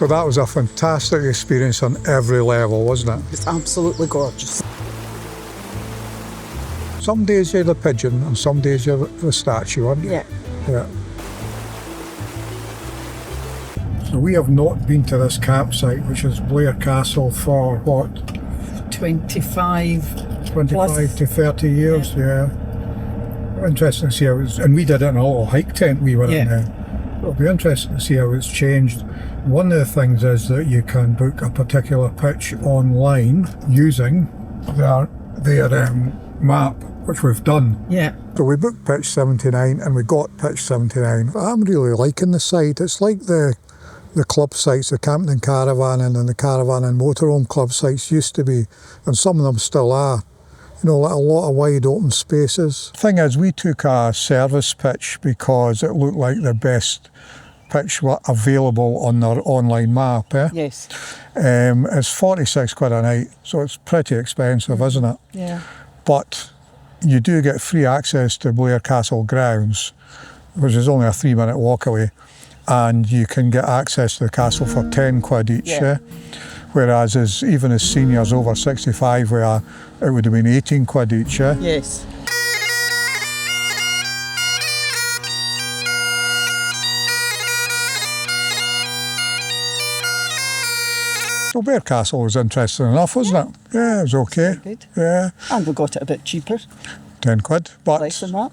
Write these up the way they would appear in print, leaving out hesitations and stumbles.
But that was a fantastic experience on every level, wasn't it? It's absolutely gorgeous. Some days you're the pigeon and some days you're the statue, aren't you? Yeah. Yeah. So we have not been to this campsite, which is Blair Castle, for what? 25 25 to 30 years, yeah. Interesting to see how it's, and we did it in a little hike tent we were in there. It'll be interesting to see how it's changed. One of the things is that you can book a particular pitch online using their map, which we've done. Yeah. So we booked pitch 79 and we got pitch 79. I'm really liking the site. It's like the club sites, the Campton Caravan and the Caravan and Motorhome club sites used to be, and some of them still are. You know, like a lot of wide open spaces. Thing is, we took a service pitch because it looked like the best pitch available on their online map. Yes. It's 46 quid a night, so it's pretty expensive, isn't it? Yeah. But you do get free access to Blair Castle grounds, which is only a 3-minute walk away, and you can get access to the castle for 10 quid each. Yeah. Whereas even as seniors over 65, where it would have been 18 quid each. Yes. So Blair Castle was interesting enough, wasn't it? Yeah, it was okay. Good. Yeah. And we got it a bit cheaper. 10 quid. But, Less than that.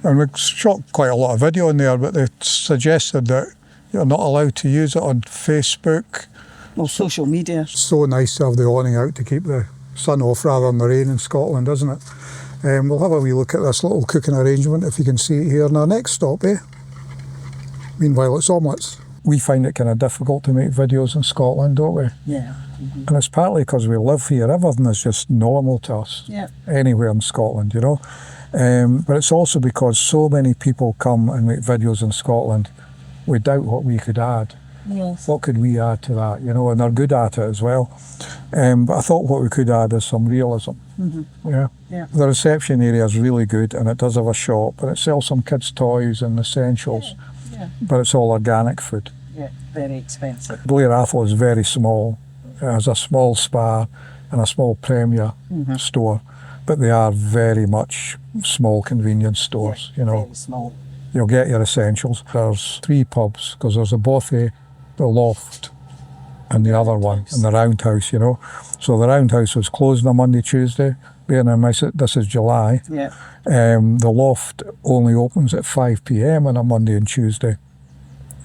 and we shot quite a lot of video in there, but they suggested that you're not allowed to use it on Facebook. Well, social media. So nice to have the awning out to keep the sun off rather than the rain in Scotland, isn't it? We'll have a wee look at this little cooking arrangement, if you can see it here in our next stop, Meanwhile, it's omelettes. We find it kind of difficult to make videos in Scotland, don't we? Yeah. And it's partly because we live here. Everything is just normal to us. Yeah. Anywhere in Scotland, you know. But it's also because so many people come and make videos in Scotland, we doubt what we could add. Yes. What could we add to that, you know, and they're good at it as well. But I thought what we could add is some realism. Mm-hmm. Yeah. Yeah. The reception area is really good, and it does have a shop, and it sells some kids' toys and essentials, Yeah. but it's all organic food. Yeah. Very expensive. Blair Atholl is very small. It has a small spa and a small Premier store, but they are very much small convenience stores, you know. Very small. You'll get your essentials. There's 3 pubs, because there's a Bothy, the Loft, and the other one, and the Roundhouse, you know. So the Roundhouse was closed on a Monday, Tuesday. Bearing in mind this is July. Yeah. The Loft only opens at 5 p.m. on a Monday and Tuesday.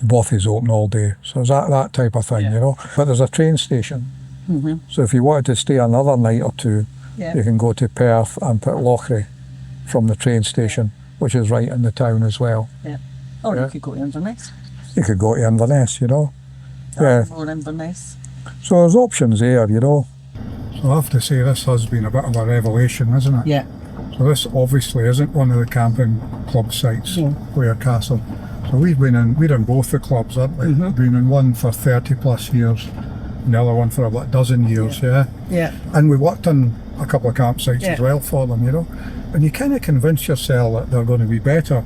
Bothy's open all day. So it's that type of thing, you know. But there's a train station. Mm-hmm. So if you wanted to stay another night or two, Yeah. you can go to Perth and put Lochray from the train station, which is right in the town as well. Yeah. Or Yeah. you could go to Inverness. You could go to Inverness, you know. Yeah. Or Inverness. So there's options there, you know. So I have to say this has been a bit of a revelation, isn't it? Yeah. So this obviously isn't one of the camping club sites, Blair Castle. So we're in both the clubs, aren't we? Mm-hmm. We've been in one for 30 plus years, and the other one for about a dozen years, yeah? Yeah. And we worked on a couple of campsites Yeah. as well for them, you know. And you kind of convince yourself that they're going to be better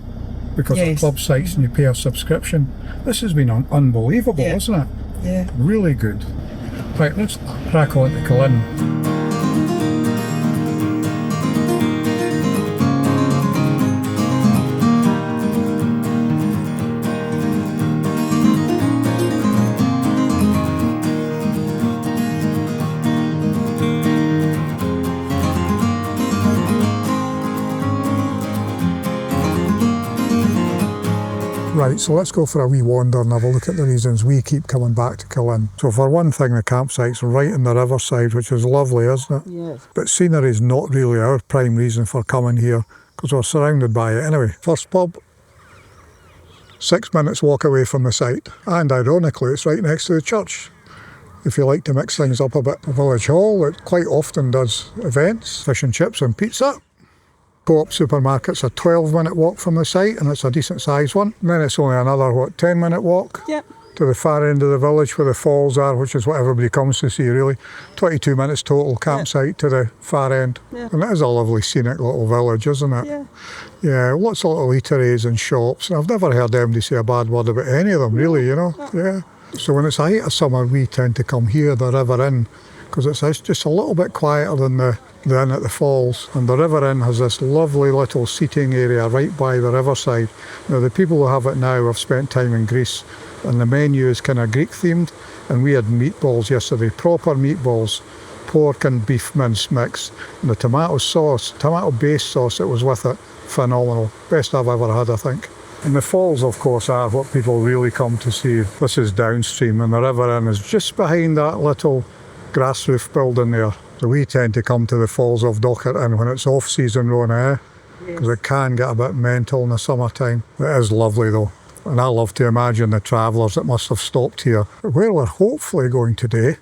because they're Yes. club sites and you pay a subscription. This has been unbelievable, Yeah. isn't it? Yeah. Really good. Right, let's crack on to Killin. Right, so let's go for a wee wander and have a look at the reasons we keep coming back to Killin. So for one thing, the campsite's right in the riverside, which is lovely, isn't it? Yes. But scenery is not really our prime reason for coming here, because we're surrounded by it anyway. First pub, 6 minutes walk away from the site. And ironically, it's right next to the church. If you like to mix things up a bit. The village hall, it quite often does events, fish and chips and pizza. Co-op supermarket's a 12-minute walk from the site, and it's a decent sized one. And then it's only another, 10-minute walk to the far end of the village where the falls are, which is what everybody comes to see, really. 22 minutes total campsite to the far end. Yeah. And it is a lovely scenic little village, isn't it? Yeah. Yeah, lots of little eateries and shops. And I've never heard anybody say a bad word about any of them, really, you know. Yeah. So when it's the height of summer, we tend to come here, the River Inn, because it's just a little bit quieter than the inn at the falls. And the River Inn has this lovely little seating area right by the riverside. Now the people who have it now have spent time in Greece, and the menu is kind of Greek themed. And we had meatballs yesterday, proper meatballs, pork and beef mince mix, and the tomato based sauce that was with it, phenomenal. Best I've ever had, I think. And the falls, of course, are what people really come to see. This is downstream, and the River Inn is just behind that little grass roof building there. So we tend to come to the Falls of Dochart Inn when it's off season, Rona, because it can get a bit mental in the summertime. It is lovely though, and I love to imagine the travellers that must have stopped here. Where we're hopefully going today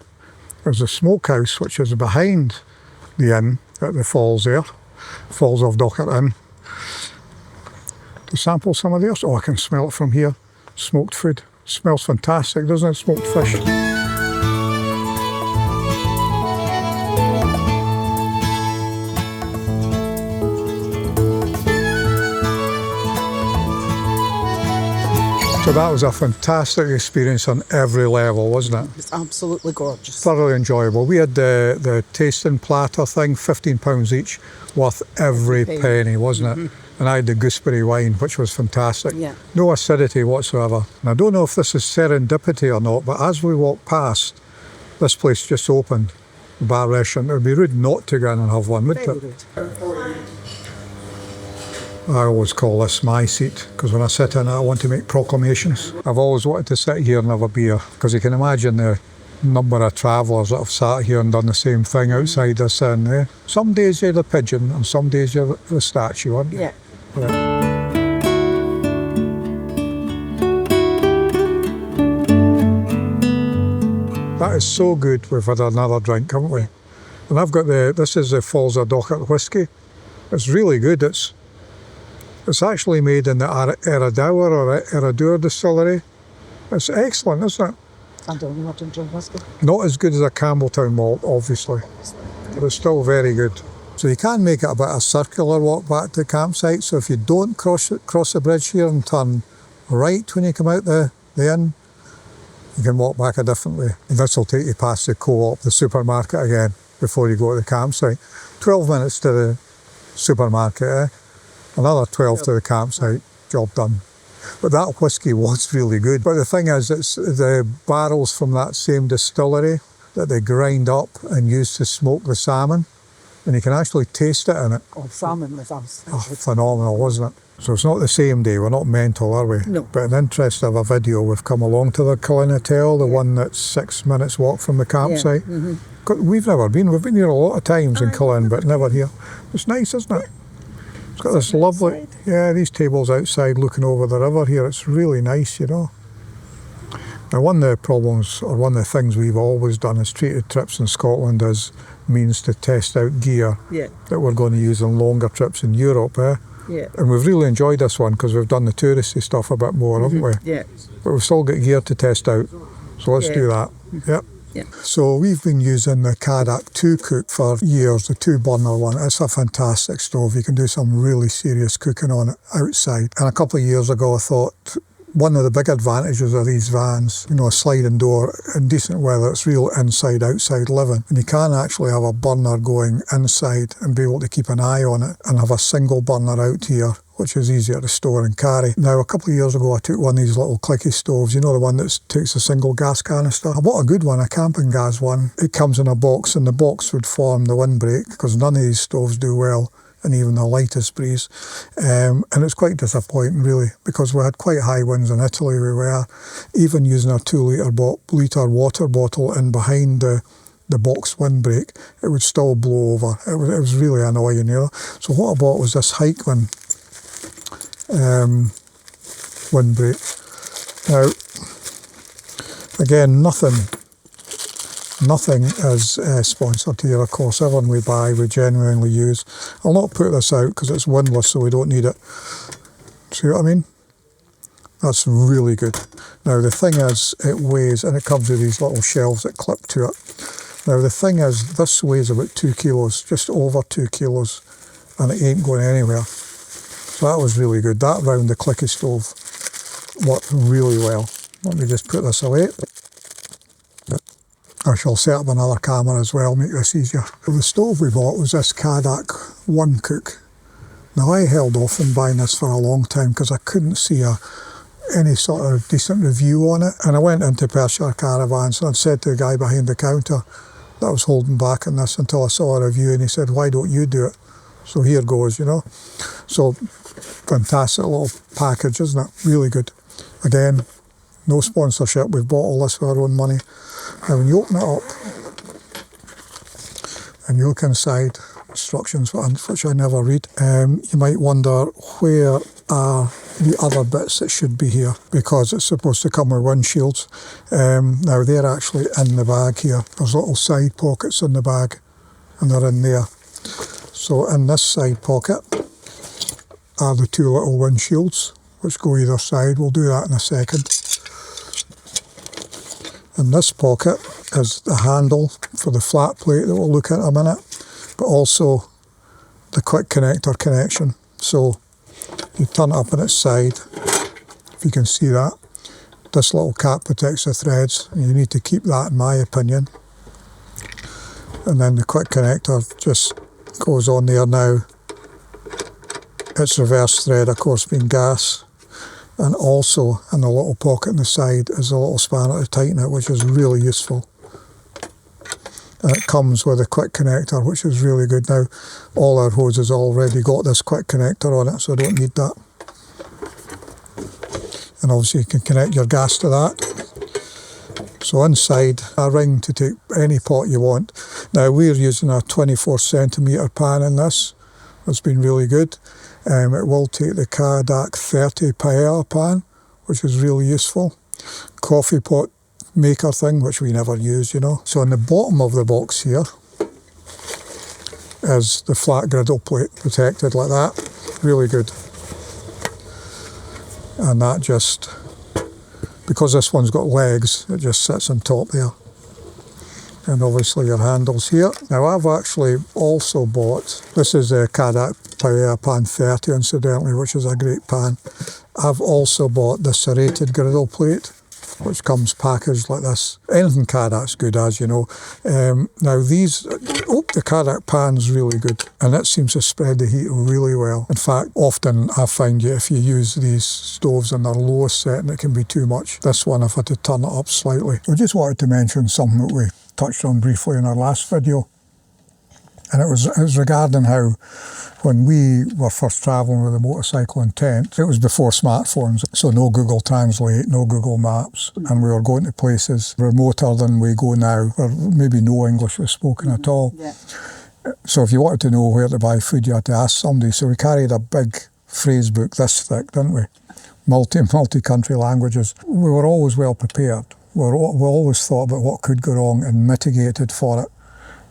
is the smokehouse, which is behind the inn at the falls there, Falls of Dochart Inn. To sample some of theirs. Oh, I can smell it from here. Smoked food. Smells fantastic, doesn't it? Smoked fish. So that was a fantastic experience on every level, wasn't it? It's absolutely gorgeous. Thoroughly enjoyable. We had the tasting platter thing, £15 each, worth every penny, wasn't it? And I had the gooseberry wine, which was fantastic. Yeah. No acidity whatsoever. And I don't know if this is serendipity or not, but as we walked past, this place just opened, the bar restaurant. It would be rude not to go in and have one, wouldn't Very it? good. I always call this my seat, because when I sit in it, I want to make proclamations. I've always wanted to sit here and have a beer, because you can imagine the number of travellers that have sat here and done the same thing outside this inn. Eh? Some days you're the pigeon, and some days you're the statue, aren't you? Yeah. That is so good. We've had another drink, haven't we? And I've got this is the Falls of Dochart whiskey. It's really good. It's actually made in the Eridaur or Eridaur distillery. It's excellent, isn't it? I don't know what to drink whiskey. Not as good as a Campbelltown malt, obviously, but it's still very good. So you can make it a bit of a circular walk back to the campsite. So if you don't cross the bridge here and turn right when you come out the inn, you can walk back a different way. And this will take you past the co-op, the supermarket again, before you go to the campsite. 12 minutes to the supermarket, eh? Another 12 to the campsite, job done. But that whiskey was really good. But the thing is, it's the barrels from that same distillery that they grind up and use to smoke the salmon. And you can actually taste it in it. Oh, salmon was awesome. Oh, phenomenal, wasn't it? So it's not the same day, we're not mental, are we? No. But in interest of a video, we've come along to the Killin Hotel, the one that's 6 minutes walk from the campsite. Yeah. We've never been, we've been here a lot of times in Killin, but never here. It's nice, isn't it? It's got this lovely, outside. these tables outside looking over the river here. It's really nice, you know. Now, one of the problems, or one of the things we've always done is treated trips in Scotland as means to test out gear Yeah. that we're going to use on longer trips in Europe, eh? Yeah. And we've really enjoyed this one because we've done the touristy stuff a bit more, haven't we? Yeah. But we've still got gear to test out, so let's do that. Yep. Yeah. So we've been using the Cadac 2 cook for years, the 2-burner one. It's a fantastic stove. You can do some really serious cooking on it outside. And a couple of years ago I thought one of the big advantages of these vans, you know, a sliding door, in decent weather, it's real inside-outside living. And you can actually have a burner going inside and be able to keep an eye on it and have a single burner out here, which is easier to store and carry. Now, a couple of years ago, I took one of these little clicky stoves, you know, the one that takes a single gas canister. I bought a good one, a camping gas one. It comes in a box, and the box would form the windbreak, because none of these stoves do well in even the lightest breeze. And it's quite disappointing, really, because we had quite high winds in Italy. We were even using a 2-litre water bottle in behind the box windbreak, it would still blow over. It was really annoying, you know. So what I bought was this Hikeman windbreak. Now, again, nothing is sponsored here, of course. Everyone we buy, we genuinely use. I'll not put this out because it's windless, so we don't need it. See what I mean? That's really good. Now, the thing is, it weighs, and it comes with these little shelves that clip to it. Now, the thing is, this weighs about 2 kilos, just over 2 kilos, and it ain't going anywhere. So that was really good. That round the clicky stove worked really well. Let me just put this away. I shall set up another camera as well, make this easier. The stove we bought was this Cadac 1 cook. Now I held off on buying this for a long time because I couldn't see any sort of decent review on it. And I went into Perthshire Caravans and I said to the guy behind the counter that I was holding back on this until I saw a review, and he said, why don't you do it? So here goes, you know. So fantastic little package, isn't it? Really good. Again, no sponsorship, we've bought all this with our own money. Now when you open it up and you look inside, instructions which I never read, you might wonder where are the other bits that should be here, because it's supposed to come with windshields. Now they're actually in the bag here. There's little side pockets in the bag and they're in there. So in this side pocket are the 2 little windshields which go either side. We'll do that in a second. In this pocket is the handle for the flat plate that we'll look at in a minute, but also the quick connector connection. So you turn it up on its side, if you can see that. This little cap protects the threads, and you need to keep that in my opinion. And then the quick connector just goes on there now. It's reverse thread, of course, being gas. And also in the little pocket on the side is a little spanner to tighten it, which is really useful. And it comes with a quick connector, which is really good. Now, all our hoses already got this quick connector on it, so I don't need that. And obviously you can connect your gas to that. So inside, a ring to take any pot you want. Now we're using a 24 centimetre pan in this. It's been really good. It will take the Cadac 30 paella pan, which is really useful. Coffee pot maker thing, which we never use, you know. So on the bottom of the box here is the flat griddle plate, protected like that. Really good. And that just, because this one's got legs, it just sits on top there. And obviously your handles here. Now I've actually also bought, this is a Cadac Paella Pan 30 incidentally, which is a great pan. I've also bought the serrated griddle plate, which comes packaged like this. Anything Cadac's good, as you know. Now these, the Cadac pan's really good, and it seems to spread the heat really well. In fact, often I find if you use these stoves in their lowest setting, it can be too much. This one, I've had to turn it up slightly. I just wanted to mention something that we touched on briefly in our last video, and it was regarding how when we were first travelling with a motorcycle and tent, it was before smartphones, so no Google Translate, no Google Maps, and we were going to places remoter than we go now, where maybe no English was spoken at all. Yeah. So if you wanted to know where to buy food, you had to ask somebody. So we carried a big phrase book this thick, didn't we? Multi-country languages. We were always well prepared. We always thought about what could go wrong and mitigated for it.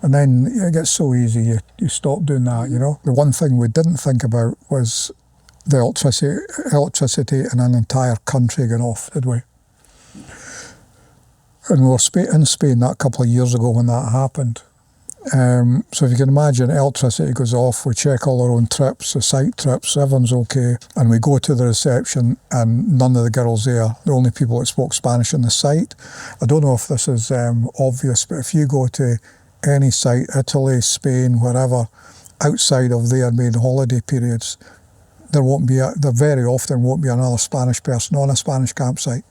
And then it gets so easy, you stop doing that, you know. The one thing we didn't think about was the electricity in an entire country going off, did we? And we were in Spain that couple of years ago when that happened. So if you can imagine, electricity goes off, we check all our own trips, the site trips, everyone's okay, and we go to the reception and none of the girls there, the only people that spoke Spanish on the site. I don't know if this is obvious, but if you go to any site, Italy, Spain, wherever, outside of their main holiday periods, there very often won't be another Spanish person on a Spanish campsite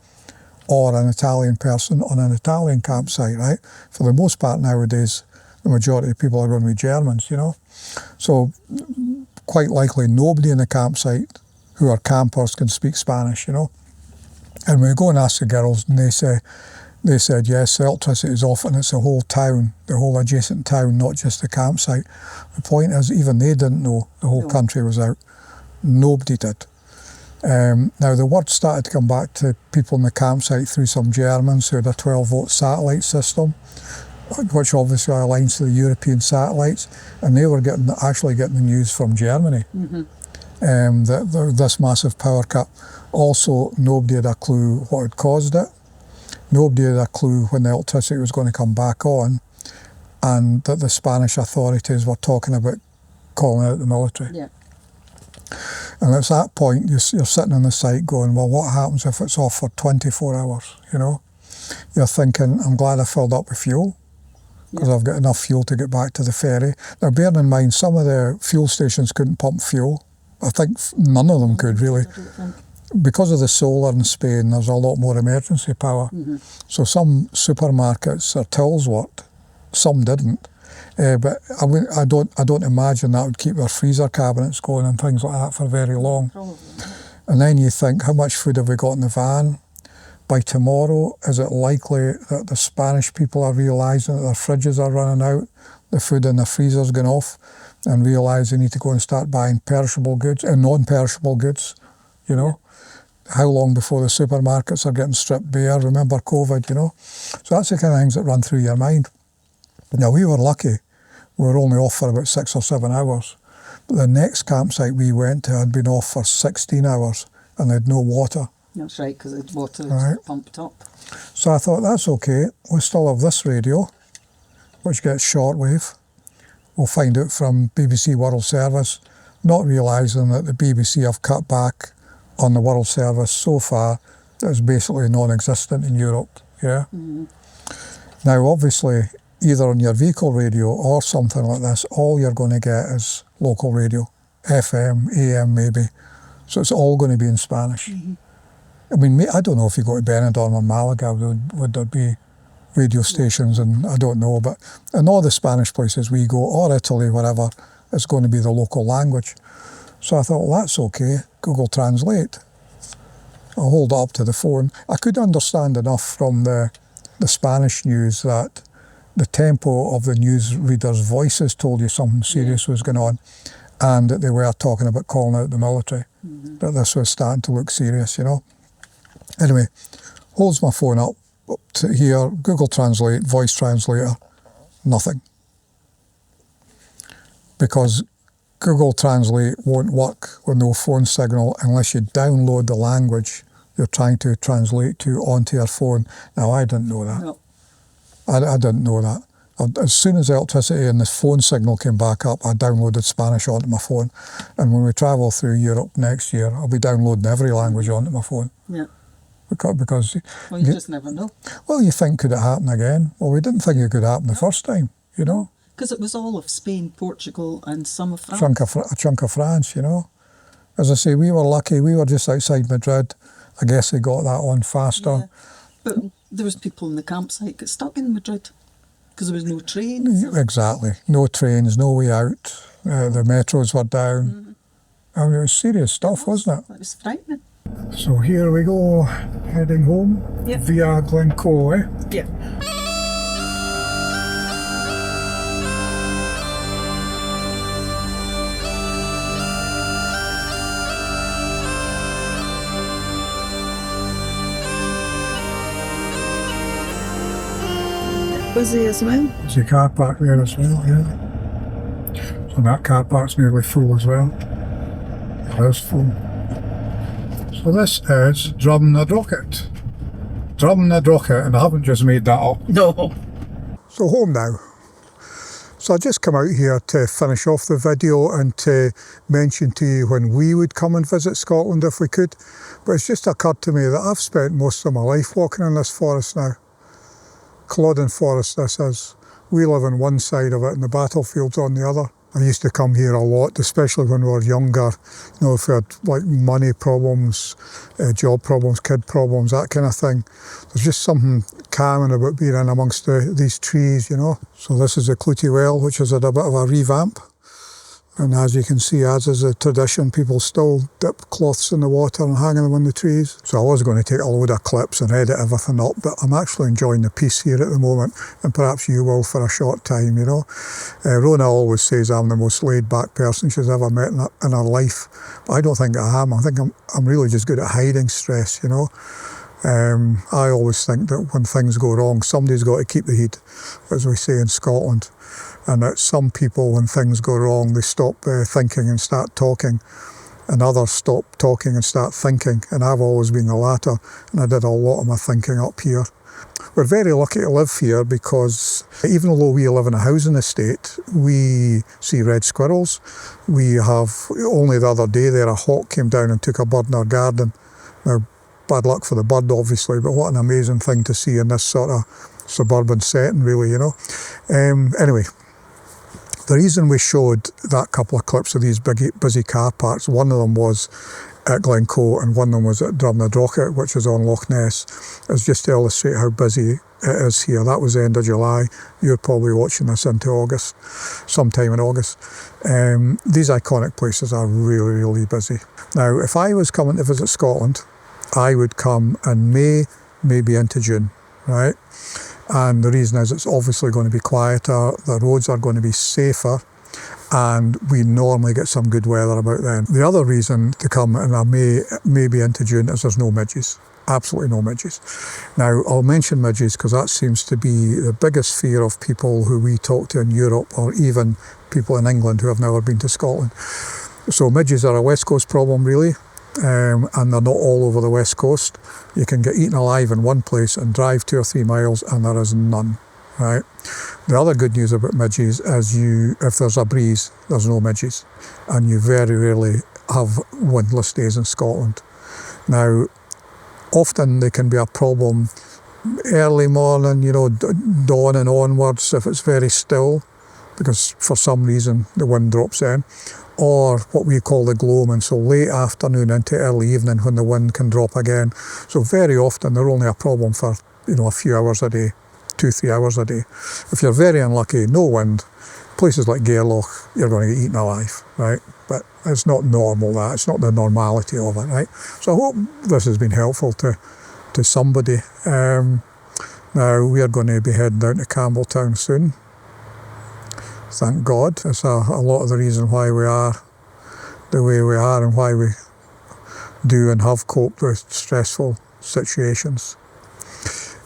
or an Italian person on an Italian campsite, right? For the most part nowadays, the majority of people are going to be Germans, you know. So quite likely nobody in the campsite who are campers can speak Spanish, you know. And we go and ask the girls, and they said, yes, the electricity is off, and it's the whole town, the whole adjacent town, not just the campsite. The point is, even they didn't know the whole country was out. Nobody did. Now, the word started to come back to people in the campsite through some Germans who had a 12-volt satellite system, which obviously aligns to the European satellites, and they were actually getting the news from Germany. That this massive power cut. Also, nobody had a clue what had caused it. Nobody had a clue when the electricity was going to come back on, and that the Spanish authorities were talking about calling out the military. Yeah. And at that point, you're sitting on the site going, well, what happens if it's off for 24 hours, you know? you're thinking, I'm glad I filled up with fuel, because I've got enough fuel to get back to the ferry. Now, bearing in mind, some of the fuel stations couldn't pump fuel. I think none of them could, really. Because of the solar in Spain, there's a lot more emergency power. So some supermarkets, their tills worked, some didn't. But I don't imagine that would keep their freezer cabinets going and things like that for very long. Probably. And then you think, how much food have we got in the van? By tomorrow, is it likely that the Spanish people are realising that their fridges are running out, the food in the freezer's going off, and realise they need to go and start buying perishable goods and non-perishable goods, you know? How long before the supermarkets are getting stripped bare? Remember COVID, you know? So that's the kind of things that run through your mind. Now, we were lucky. We were only off for about 6 or 7 hours. But the next campsite we went to had been off for 16 hours and they had no water. That's right, because the water Right. pumped up. So I thought, that's okay. We still have this radio, which gets shortwave. We'll find out from BBC World Service, not realising that the BBC have cut back on the World Service so far that it's basically non-existent in Europe. Yeah. Now, obviously, either on your vehicle radio or something like this, all you're going to get is local radio, FM, AM maybe. So it's all going to be in Spanish. I mean, I don't know if you go to Benidorm or Malaga, would there be radio stations, and I don't know, but in all the Spanish places we go, or Italy, wherever, it's going to be the local language. So I thought, well, that's okay, Google Translate. I'll hold it up to the phone. I could understand enough from the Spanish news that the tempo of the newsreaders' voices told you something serious was going on, and that they were talking about calling out the military, that this was starting to look serious, you know. Anyway, holds my phone up to here, Google Translate, voice translator, nothing. Because Google Translate won't work with no phone signal unless you download the language you're trying to translate to onto your phone. Now, I didn't know that. No. I didn't know that. As soon as the electricity and the phone signal came back up, I downloaded Spanish onto my phone. And when we travel through Europe next year, I'll be downloading every language onto my phone. Yeah. Because Well, you just never know. well, you think, could it happen again? Well, we didn't think it could happen the first time, you know. Because it was all of Spain, Portugal, and some of France. A chunk of France, you know. As I say, we were lucky. We were just outside Madrid. I guess they got that on faster. Yeah. But there was people in the campsite got stuck in Madrid because there was no trains. Exactly. No trains, no way out. The metros were down. I mean, it was serious stuff, wasn't it? It was frightening. So here we go, heading home via Glencoe, eh? Yeah. Busy as well. There's a car park there as well, yeah. So that car park's nearly full as well. It is full. So this is Drumnadrochit. Drumnadrochit, and I haven't just made that up. No. So home now. So I just come out here to finish off the video and to mention to you when we would come and visit Scotland if we could. But it's just occurred to me that I've spent most of my life walking in this forest now. Culloden Forest this is. We live on one side of it and the battlefield's on the other. I used to come here a lot, especially when we were younger. You know, if we had like money problems, job problems, kid problems, that kind of thing. There's just something calming about being in amongst these trees, you know. So this is the Clootie Well, which has had a bit of a revamp. And as you can see, as is the tradition, people still dip cloths in the water and hang them on the trees. So I was going to take a load of clips and edit everything up, but I'm actually enjoying the peace here at the moment, and perhaps you will for a short time, you know. Rona always says I'm the most laid-back person she's ever met in her life, but I don't think I am. I think I'm really just good at hiding stress, you know. I always think that when things go wrong, somebody's got to keep the heat, as we say in Scotland. And that some people, when things go wrong, they stop thinking and start talking, and others stop talking and start thinking. And I've always been the latter, and I did a lot of my thinking up here. We're very lucky to live here because even though we live in a housing estate, we see red squirrels. We have, only the other day there, a hawk came down and took a bird in our garden. Now, bad luck for the bird, obviously, but what an amazing thing to see in this sort of suburban setting, really, you know. Anyway, the reason we showed that couple of clips of these busy car parks, one of them was at Glencoe and one of them was at Drumnadrochit, which is on Loch Ness, is just to illustrate how busy it is here. That was the end of July. You're probably watching this into August, sometime in August. These iconic places are really, really busy. Now, if I was coming to visit Scotland, I would come in May, maybe into June, right? And the reason is it's obviously going to be quieter, the roads are going to be safer, and we normally get some good weather about then. The other reason to come in a May, maybe into June, is there's no midges. Absolutely no midges. Now, I'll mention midges because that seems to be the biggest fear of people who we talk to in Europe, or even people in England who have never been to Scotland. So midges are a West Coast problem, really. And they're not all over the West Coast. You can get eaten alive in one place and drive 2 or 3 miles and there is none, right? The other good news about midges is if there's a breeze, there's no midges, and you very rarely have windless days in Scotland. Now, often they can be a problem early morning, you know, dawn and onwards if it's very still, because for some reason the wind drops in. Or what we call the gloaming, so late afternoon into early evening when the wind can drop again. So very often they're only a problem for, you know, a few hours a day, 2-3 hours a day. If you're very unlucky, no wind, places like Gairloch, you're going to get eaten alive, right? But it's not normal, that. It's not the normality of it, right? So I hope this has been helpful to somebody. Now we are going to be heading down to Campbelltown soon. Thank God. It's a lot of the reason why we are the way we are and why we do and have coped with stressful situations.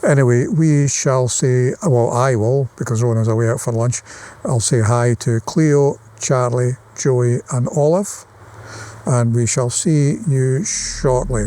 Anyway, we shall say, well, I will, because Rona's away out for lunch, I'll say hi to Cleo, Charlie, Joey and Olive, and we shall see you shortly.